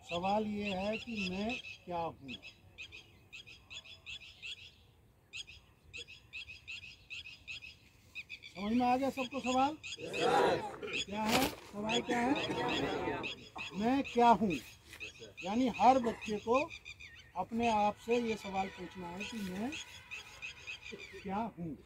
सवाल ये है कि मैं क्या हूँ। समझ में आ गया सबको सवाल? क्या है सवाल? क्या है? मैं क्या हूँ। यानी हर बच्चे को अपने आप से ये सवाल पूछना है कि मैं क्या हूँ।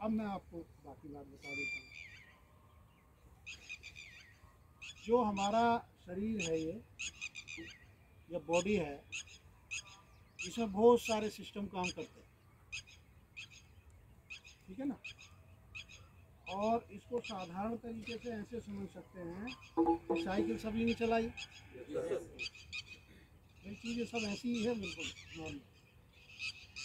अब मैं आपको बाकी बात बता देता हूँ। जो हमारा शरीर है, ये बॉडी है, इसमें बहुत सारे सिस्टम काम करते हैं, ठीक है ना। और इसको साधारण तरीके से ऐसे समझ सकते हैं कि साइकिल सभी ने चलाई, ये चीज़ें सब ऐसी ही है, बिल्कुल नॉर्मल।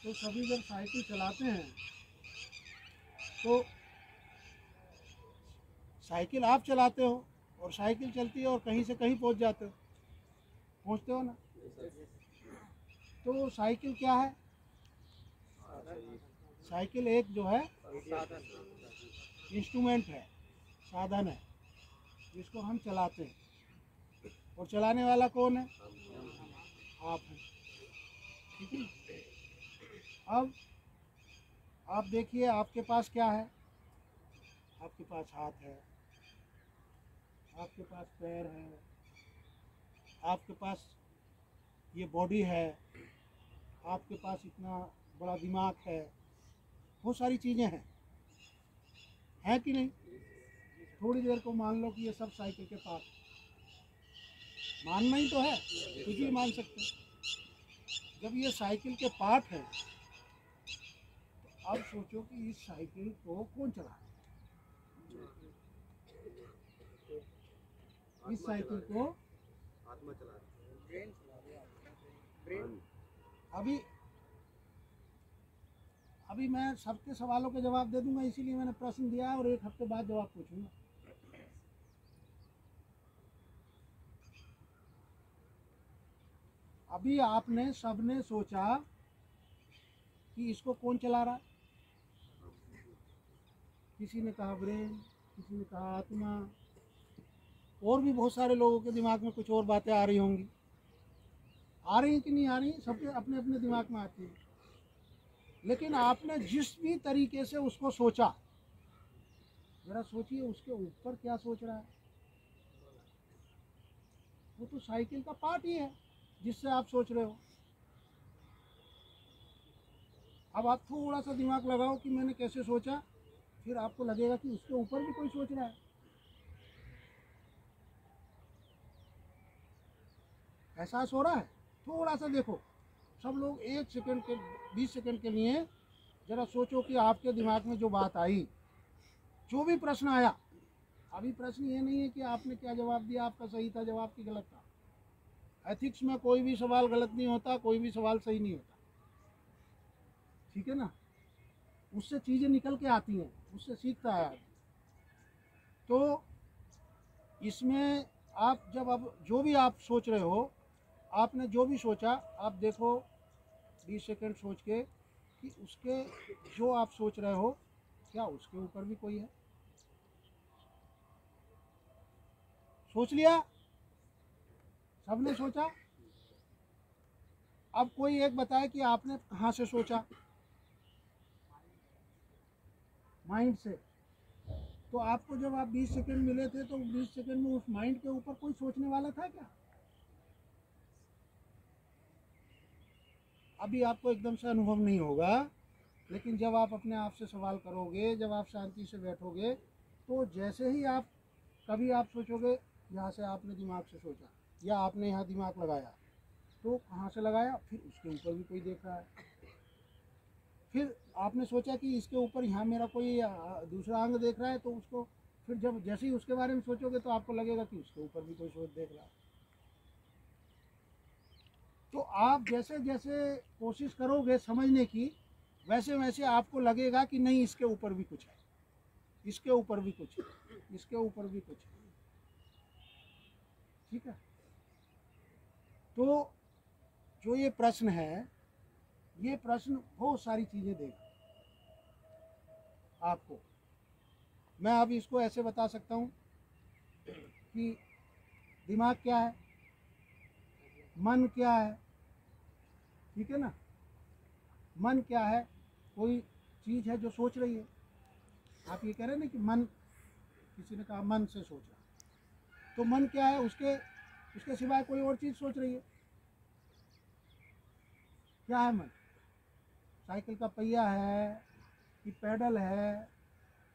तो सभी जब साइकिल चलाते हैं तो साइकिल आप चलाते हो और साइकिल चलती है और कहीं से कहीं पहुंच जाते हो, पहुंचते हो ना। तो साइकिल क्या है? साइकिल एक जो है इंस्ट्रूमेंट है, साधन है, जिसको हम चलाते हैं। और चलाने वाला कौन है? आप हैं, ठीक है ना। अब आप देखिए, आपके पास क्या है? आपके पास हाथ है, आपके पास पैर है, आपके पास ये बॉडी है, आपके पास इतना बड़ा दिमाग है, बहुत सारी चीज़ें हैं कि नहीं? थोड़ी देर को मान लो कि ये सब साइकिल के पार्ट, मानना ही तो है, कुछ भी मान सकते हैं। जब ये साइकिल के पार्ट है, तो अब सोचो कि इस साइकिल को कौन चला रहा है? इस साइकिल को आत्मा चला रही है। अभी अभी मैं सबके सवालों के जवाब दे दूंगा, इसीलिए मैंने प्रश्न दिया है और एक हफ्ते बाद जवाब पूछूंगा। अभी आपने सबने सोचा कि इसको कौन चला रहा है। किसी ने कहा ब्रेन, किसी ने कहा आत्मा, और भी बहुत सारे लोगों के दिमाग में कुछ और बातें आ रही होंगी। आ रही कि नहीं आ रही, सबके अपने अपने दिमाग में आती है। लेकिन आपने जिस भी तरीके से उसको सोचा, जरा सोचिए उसके ऊपर क्या सोच रहा है। वो तो साइकिल का पार्ट ही है जिससे आप सोच रहे हो। अब आप थोड़ा सा दिमाग लगाओ कि मैंने कैसे सोचा, फिर आपको लगेगा कि उसके ऊपर भी कोई सोच रहा है। एहसास हो रहा है? थोड़ा सा देखो, सब लोग 1 सेकंड के 20 सेकंड के लिए जरा सोचो कि आपके दिमाग में जो बात आई, जो भी प्रश्न आया। अभी प्रश्न ये नहीं है कि आपने क्या जवाब दिया, आपका सही था जवाब कि गलत था। एथिक्स में कोई भी सवाल गलत नहीं होता, कोई भी सवाल सही नहीं होता, ठीक है ना। उससे चीज़ें निकल के आती हैं, उससे सीखता है आदमी। तो इसमें आप जब अब जो भी आप सोच रहे हो, आपने जो भी सोचा, आप देखो 20 सेकंड सोच के कि उसके जो आप सोच रहे हो क्या उसके ऊपर भी कोई है। सोच लिया? सबने सोचा? अब कोई एक बताए कि आपने कहाँ से सोचा? माइंड से। तो आपको जब आप 20 सेकंड मिले थे तो 20 सेकंड में उस माइंड के ऊपर कोई सोचने वाला था क्या? अभी आपको एकदम से अनुभव नहीं होगा, लेकिन जब आप अपने आप से सवाल करोगे, जब आप शांति से बैठोगे, तो जैसे ही आप कभी आप सोचोगे, यहाँ से आपने दिमाग से सोचा या आपने यहाँ दिमाग लगाया, तो कहाँ से लगाया, फिर उसके ऊपर भी कोई देख रहा है। फिर आपने सोचा कि इसके ऊपर यहाँ मेरा कोई दूसरा अंग देख रहा है, तो उसको फिर जब जैसे ही उसके बारे में सोचोगे तो आपको लगेगा कि उसके ऊपर भी कोई सोच देख रहा है। तो आप जैसे जैसे कोशिश करोगे समझने की, वैसे वैसे आपको लगेगा कि नहीं इसके ऊपर भी कुछ है, इसके ऊपर भी कुछ है, इसके ऊपर भी कुछ है, ठीक है। तो जो ये प्रश्न है, ये प्रश्न बहुत सारी चीज़ें देगा आपको। मैं अब इसको ऐसे बता सकता हूँ कि दिमाग क्या है, मन क्या है, ठीक है ना। मन क्या है, कोई चीज़ है जो सोच रही है। आप ये कह रहे हैं ना कि मन, किसी ने कहा मन से सोच रहा, तो मन क्या है, उसके सिवाय कोई और चीज़ सोच रही है। क्या है मन? साइकिल का पहिया है कि पैडल है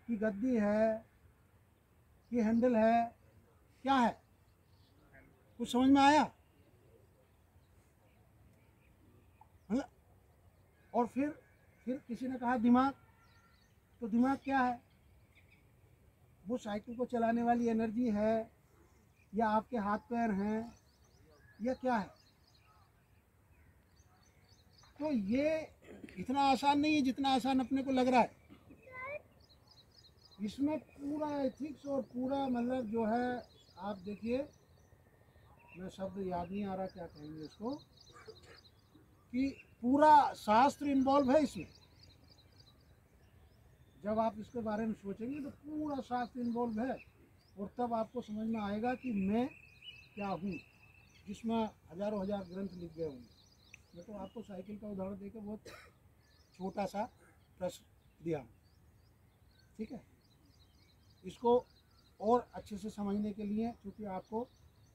कि गद्दी है कि हैंडल है, क्या है? कुछ समझ में आया? मतलब, और फिर किसी ने कहा दिमाग, तो दिमाग क्या है? वो साइकिल को चलाने वाली एनर्जी है या आपके हाथ पैर हैं या क्या है? तो ये इतना आसान नहीं है जितना आसान अपने को लग रहा है। इसमें पूरा एथिक्स और पूरा मतलब जो है, आप देखिए, मैं शब्द याद नहीं आ रहा क्या कहेंगे इसको, कि पूरा शास्त्र इन्वॉल्व है इसमें। जब आप इसके बारे में सोचेंगे तो पूरा शास्त्र इन्वॉल्व है, और तब आपको समझ में आएगा कि मैं क्या हूँ, जिसमें हजारों हजार ग्रंथ लिख गए होंगे। मैं तो आपको साइकिल का उदाहरण देकर बहुत छोटा सा प्रश्न दिया, ठीक है। इसको और अच्छे से समझने के लिए, क्योंकि आपको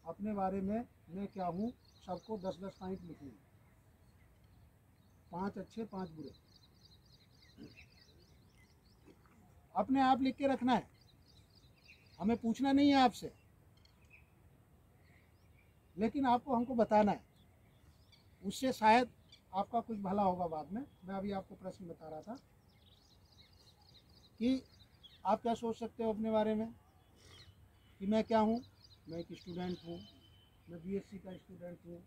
अपने बारे में मैं क्या हूँ सबको 10-10 पॉइंट लिखने हैं, 5 अच्छे 5 बुरे, अपने आप लिख के रखना है। हमें पूछना नहीं है आपसे, लेकिन आपको हमको बताना है। उससे शायद आपका कुछ भला होगा बाद में। मैं अभी आपको प्रश्न बता रहा था कि आप क्या सोच सकते हो अपने बारे में कि मैं क्या हूँ। मैं एक स्टूडेंट हूँ, मैं बीएससी का स्टूडेंट हूँ,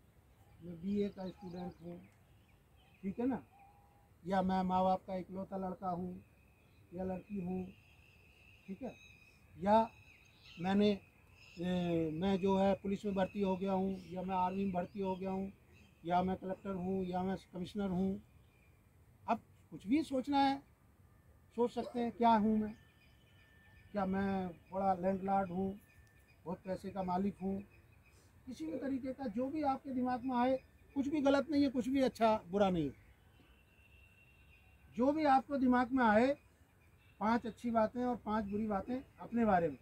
मैं बीए का स्टूडेंट हूँ, ठीक है ना। या मैं माँ बाप का इकलौता लड़का हूँ या लड़की हूँ, ठीक है। या मैं जो है पुलिस में भर्ती हो गया हूँ, या मैं आर्मी में भर्ती हो गया हूँ, या मैं कलेक्टर हूँ, या मैं कमिश्नर हूँ। अब कुछ भी सोचना है, सोच सकते हैं क्या हूँ मैं। क्या मैं बड़ा लैंडलॉर्ड हूँ, बहुत पैसे का मालिक हूँ, किसी भी तरीके का जो भी आपके दिमाग में आए। कुछ भी गलत नहीं है, कुछ भी अच्छा बुरा नहीं है, जो भी आपको दिमाग में आए। 5 अच्छी बातें और 5 बुरी बातें अपने बारे में।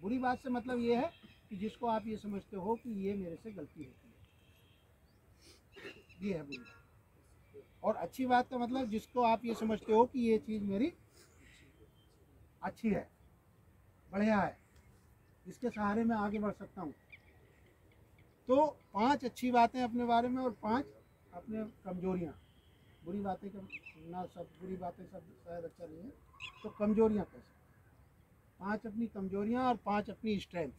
बुरी बात से मतलब ये है कि जिसको आप ये समझते हो कि ये मेरे से गलती होती है, ये है बुरी बात। और अच्छी बात का मतलब जिसको आप ये समझते हो कि ये चीज़ मेरी अच्छी है, बढ़िया है, इसके सहारे मैं आगे बढ़ सकता हूँ। तो 5 अच्छी बातें अपने बारे में और 5 अपने कमजोरियाँ। बुरी बातें ना, सब बुरी बातें सब शायद अच्छा नहीं है, तो कमजोरियाँ कैसे, 5 अपनी कमजोरियाँ और 5 अपनी स्ट्रेंथ,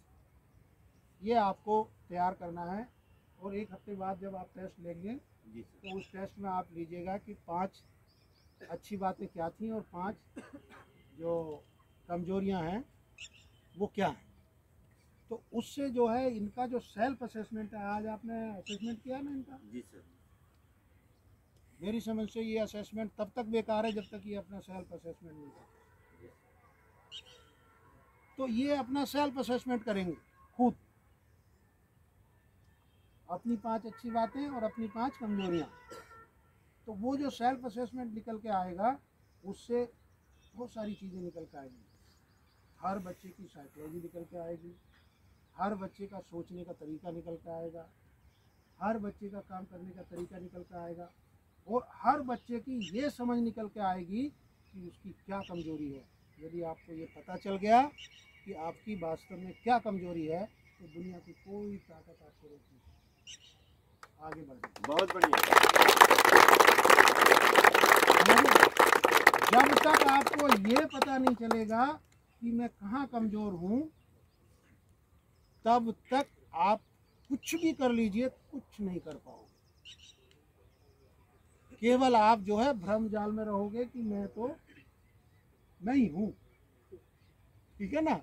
ये आपको तैयार करना है। और 1 हफ्ते बाद जब आप टेस्ट लेंगे तो उस टेस्ट में आप लीजिएगा कि 5 अच्छी बातें क्या थी और 5 जो कमजोरियां हैं वो क्या हैं। तो उससे जो है इनका जो सेल्फ असेसमेंट है, आज आपने असेसमेंट किया ना इनका? जी सर। मेरी समझ से ये असेसमेंट तब तक बेकार है जब तक ये अपना सेल्फ असेसमेंट नहीं करते। तो ये अपना सेल्फ असेसमेंट करेंगे खुद, अपनी 5 अच्छी बातें और अपनी 5 कमजोरियाँ। तो वो जो सेल्फ असेसमेंट निकल के आएगा, उससे बहुत सारी चीज़ें निकल के आएंगी। हर बच्चे की साइकोलॉजी निकल के आएगी, हर बच्चे का सोचने का तरीका निकल के आएगा, हर बच्चे का काम करने का तरीका निकल के आएगा, और हर बच्चे की ये समझ निकल के आएगी कि उसकी क्या कमजोरी है। यदि आपको ये पता चल गया कि आपकी वास्तव में क्या कमजोरी है, तो दुनिया की कोई ताकत आपको रोक नहीं सकती। आगे बढ़े। बहुत बढ़िया। जब तक आपको ये पता नहीं चलेगा कि मैं कहाँ कमज़ोर हूँ, तब तक आप कुछ भी कर लीजिए, कुछ नहीं कर पाओगे। केवल आप जो है भ्रम जाल में रहोगे कि मैं तो मैं ही हूँ, ठीक है ना,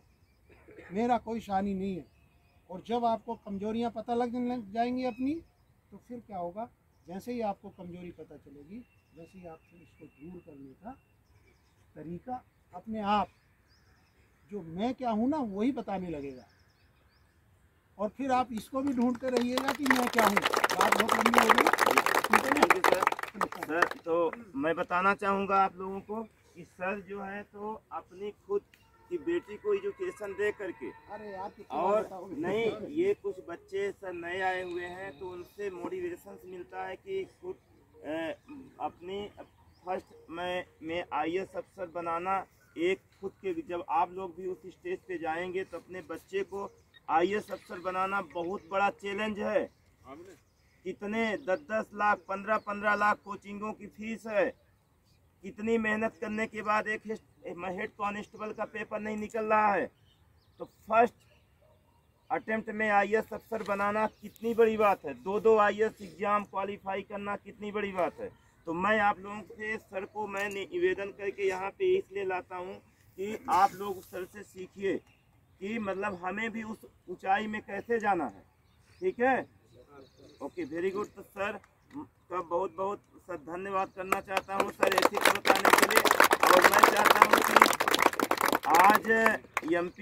मेरा कोई शानी नहीं है। और जब आपको कमजोरियाँ पता लग जाएंगी अपनी, तो फिर क्या होगा, जैसे ही आपको कमजोरी पता चलेगी, वैसे ही आपको इसको दूर करने का तरीका अपने आप जो मैं क्या हूँ ना वही बताने लगेगा। और फिर आप इसको भी ढूंढते रहिएगा कि मैं क्या हूँ। बात बहुत लंबी हो गई। Thank you sir. तो मैं बताना चाहूँगा आप लोगों को कि सर जो है तो अपनी खुद की बेटी को एजुकेशन दे करके, अरे यार और नहीं, ये कुछ बच्चे सर नए आए हुए हैं तो उनसे मोटिवेशन मिलता है कि खुद अपनी फर्स्ट में IAS अफसर बनाना, एक खुद के, जब आप लोग भी उस स्टेज पे जाएंगे तो अपने बच्चे को IAS अफसर बनाना बहुत बड़ा चैलेंज है। कितने 10-10 लाख 15-15 लाख कोचिंगों की फीस है, कितनी मेहनत करने के बाद एक हेड कांस्टेबल का पेपर नहीं निकल रहा है, तो फर्स्ट अटेम्प्ट में IAS अफसर बनाना कितनी बड़ी बात है। 2 IAS एग्जाम क्वालिफाई करना कितनी बड़ी बात है। तो मैं आप लोगों से सर को मैं निवेदन करके यहाँ पे इसलिए लाता हूँ कि आप लोग सर से सीखिए कि मतलब हमें भी उस ऊंचाई में कैसे जाना है। ठीक है, ओके, वेरी गुड। तो सर का बहुत बहुत सर धन्यवाद करना चाहता हूँ सर एथिक्स बताने के लिए। और मैं चाहता हूँ कि आज MP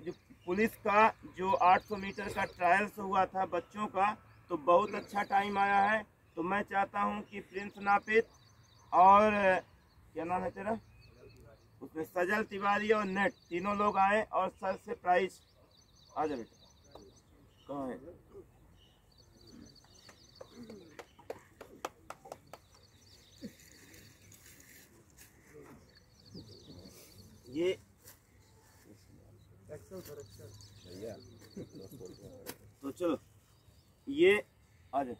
जो पुलिस का जो 800 मीटर का ट्रायल्स हुआ था बच्चों का, तो बहुत अच्छा टाइम आया है। तो मैं चाहता हूँ कि प्रिंस नापित और क्या नाम है तेरा, उसमें सजल तिवारी और नेट तीनों लोग आए और सर से प्राइज। आ जा बेटा, कहाँ है? ये तो चलो ये आ जाए।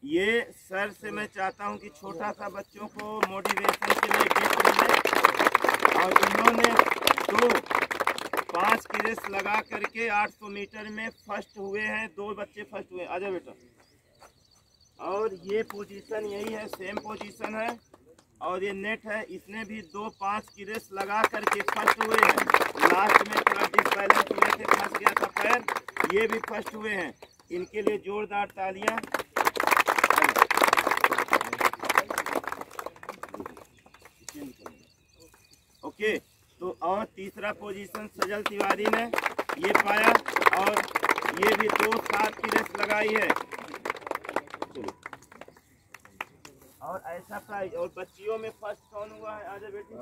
ये सर से मैं चाहता हूं कि छोटा सा बच्चों को मोटिवेशन के लिए गिफ्ट मिले। और इन्होंने 5 की रेस लगा करके 800 मीटर में फर्स्ट हुए हैं, 2 बच्चे फर्स्ट हुए। आजा बेटा। और ये पोजीशन यही है, सेम पोजीशन है। और ये नेट है, इसने भी 2-5 की रेस लगा करके फर्स्ट हुए हैं। लास्ट में थोड़ा डिसबैलेंस हुए थे, फंस गया था पैर, ये भी फर्स्ट हुए हैं। इनके लिए जोरदार तालियां। ओके, तो और तीसरा पोजीशन सजल तिवारी ने ये पाया, और ये भी 2-7 की रेस लगाई है। और ऐसा प्राइज। और बच्चियों में फर्स्ट कौन हुआ है? आजा बेटी।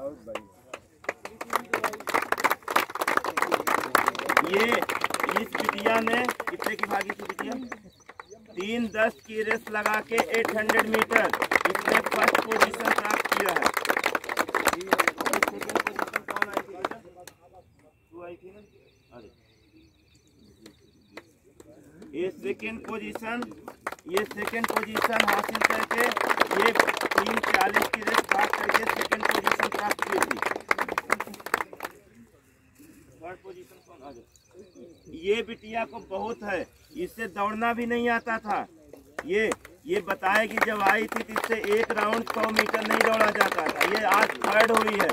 ये इस बिटिया ने कितने की भागी थी बिटिया? 3:10 की रेस लगा के 800 मीटर इसने फर्स्ट पोजीशन प्राप्त किया है। सेकंड पोजीशन कौन आई थी बेटा? तू आई थी ना। अरे ये सेकंड पोजीशन हासिल करके ये 3:40 की रेस भाग करके सेकंड पोजीशन प्राप्त की थी। थर्ड पोजीशन कौन? आ जाए। ये बिटिया को बहुत है, इससे दौड़ना भी नहीं आता था। ये बताएगी जब आई थी तो इससे 1 राउंड 100 मीटर नहीं दौड़ा जाता था। ये आज थर्ड हुई है।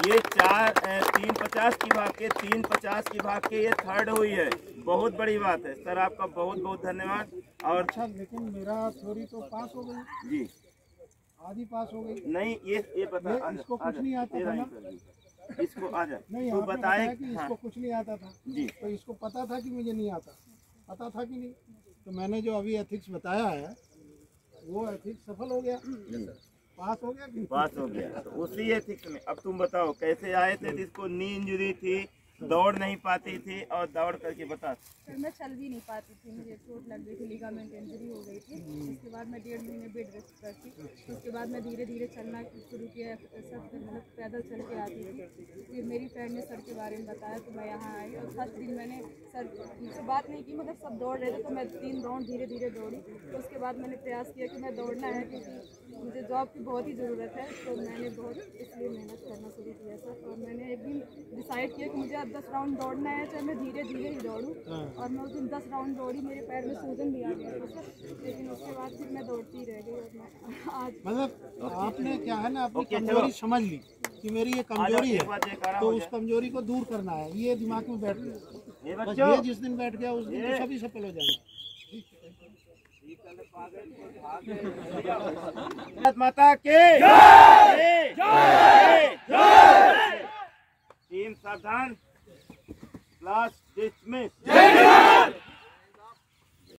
ये 3:50 की भाग के 3:50 की भाग के ये थर्ड हुई है। बहुत बड़ी बात है सर, आपका बहुत बहुत धन्यवाद। और अच्छा, लेकिन मेरा थ्योरी तो पास हो गई जी, आधी पास हो गई। नहीं ये बता, इसको कुछ नहीं आता था ना? इसको आ जा नहीं, तो आपने बताए बताया कि इसको कुछ नहीं आता था जी। तो इसको पता था कि मुझे नहीं आता, पता था कि नहीं? तो मैंने जो अभी एथिक्स बताया है वो एथिक्स सफल हो गया, पास हो गया कि पास हो गया। तो उसी एथिक्स में अब तुम बताओ कैसे आए थे? जिसको नी इंजरी थी, दौड़ नहीं पाती थी, और दौड़ करके बता। सर मैं चल भी नहीं पाती थी, मुझे चोट लग गई थी, लिगामेंट इंजरी हो गई थी। उसके बाद मैं 1.5 महीने बेड रेस्ट पर थी। उसके बाद मैं धीरे धीरे चलना शुरू किया, सब मतलब पैदल चल के आती थी। फिर मेरी फ्रेंड ने सर के बारे में बताया तो मैं यहाँ आई, और फर्स्ट दिन मैंने सर मुझसे बात नहीं की, मतलब सब दौड़ रहे थे तो मैं 3 राउंड धीरे धीरे दौड़ी। तो उसके बाद मैंने प्रयास किया कि मैं दौड़ना है, क्योंकि मुझे जॉब की बहुत ही ज़रूरत है। तो मैंने बहुत इसलिए मेहनत करना शुरू किया सर। और मैंने एक दिन डिसाइड किया कि मुझे अब 10 राउंड दौड़ना है, चाहे मैं धीरे धीरे ही दौड़ूँ। और मैं उस दिन 10 राउंड दौड़ी, मेरे पैर में सूजन भी आ गया था सर, लेकिन उसके बाद फिर मैं दौड़ती रह गई। और मैं आज मतलब आपने क्या है ना अपनी कमजोरी समझ ली कि मेरी ये कमजोरी है, तो उस कमजोरी को दूर करना है, ये दिमाग में बैठ गया। बस ये जिस दिन बैठ गया उस दिन तो सभी सफल हो जाएंगे। माता के टीम सावधान। Class dismiss.